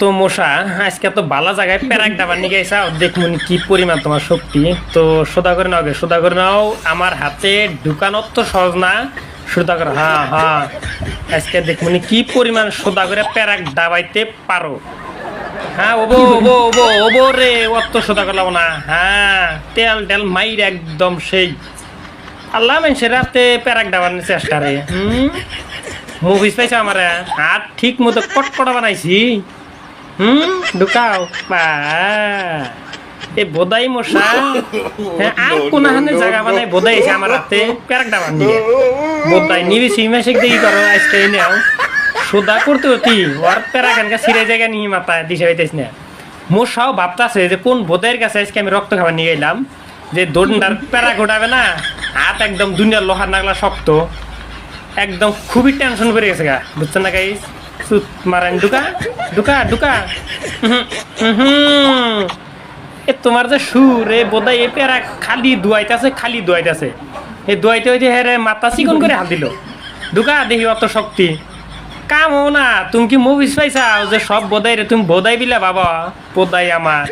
তো মশা আজকে তো ভালো জায়গায় প্যারাক ডাবার নিয়ে গেছা দেখুন কি পরিমাণ তোমার শক্তি। তো সোদা করে নাও, সোদা করে নাও। আমার হাতে ঢুকানো তো সহজ না, সোদা করে। হ্যাঁ হ্যাঁ, আজকে দেখুন কি পরিমাণ সোদা করে প্যারাক ডাবাইতে পারো। হ্যাঁ ওবো ওবো ওবো ওবো রে, অত সোদা করলাম না। হ্যাঁ তেল টেল মাইর একদম সেই আল্লাহ মানুষের রাতে প্যারাক ডাবার চেষ্টা রে। মুভিস পাইছে আমার হাত ঠিক মতো কটকটা বানাইছি। ঢুকাও বা এ বোধাই মশা। হ্যাঁ আর কোনখানে জায়গা বানাই বোধাই এসে আমার হাতে প্যারাক ডাবার নিয়ে বোধাই নিবি সিমেশিক দেখি করো আজকে নেও সোদা করতে হতি ওর প্যারাক এনকা সিরে জায়গা নিয়ে মাথায় দিশে পাইতেছ না। মশাও ভাবতেছে যে কোন বোধাইয়ের কাছে আজকে আমি রক্ত খাবার নিয়ে এলাম যে দোনটার প্যারাক উঠাবে না। হাত একদম দুনিয়ার লোহার নাগলা শক্ত, একদম খুবই টেনশন করে গেছে গা, বুঝছেন না গাইস? সুত মারেন ঢুকা ঢুকা ঢুকা। এ তোমার যে সুর এ বোধহয় এ পেরা খালি দুয়াইতেছে, খালি দুয়াইতেছে। এই দুয়াইতে হইতে হ্যাঁ মাথা চিকন করে হাত দিল। ঢুকা দেখি অত শক্তি কাম হো না। তুমি কি মুভিস পাইছাও যে সব বোধাই রে তুমি বোধাই বিলা বাবা? বোধাই আমার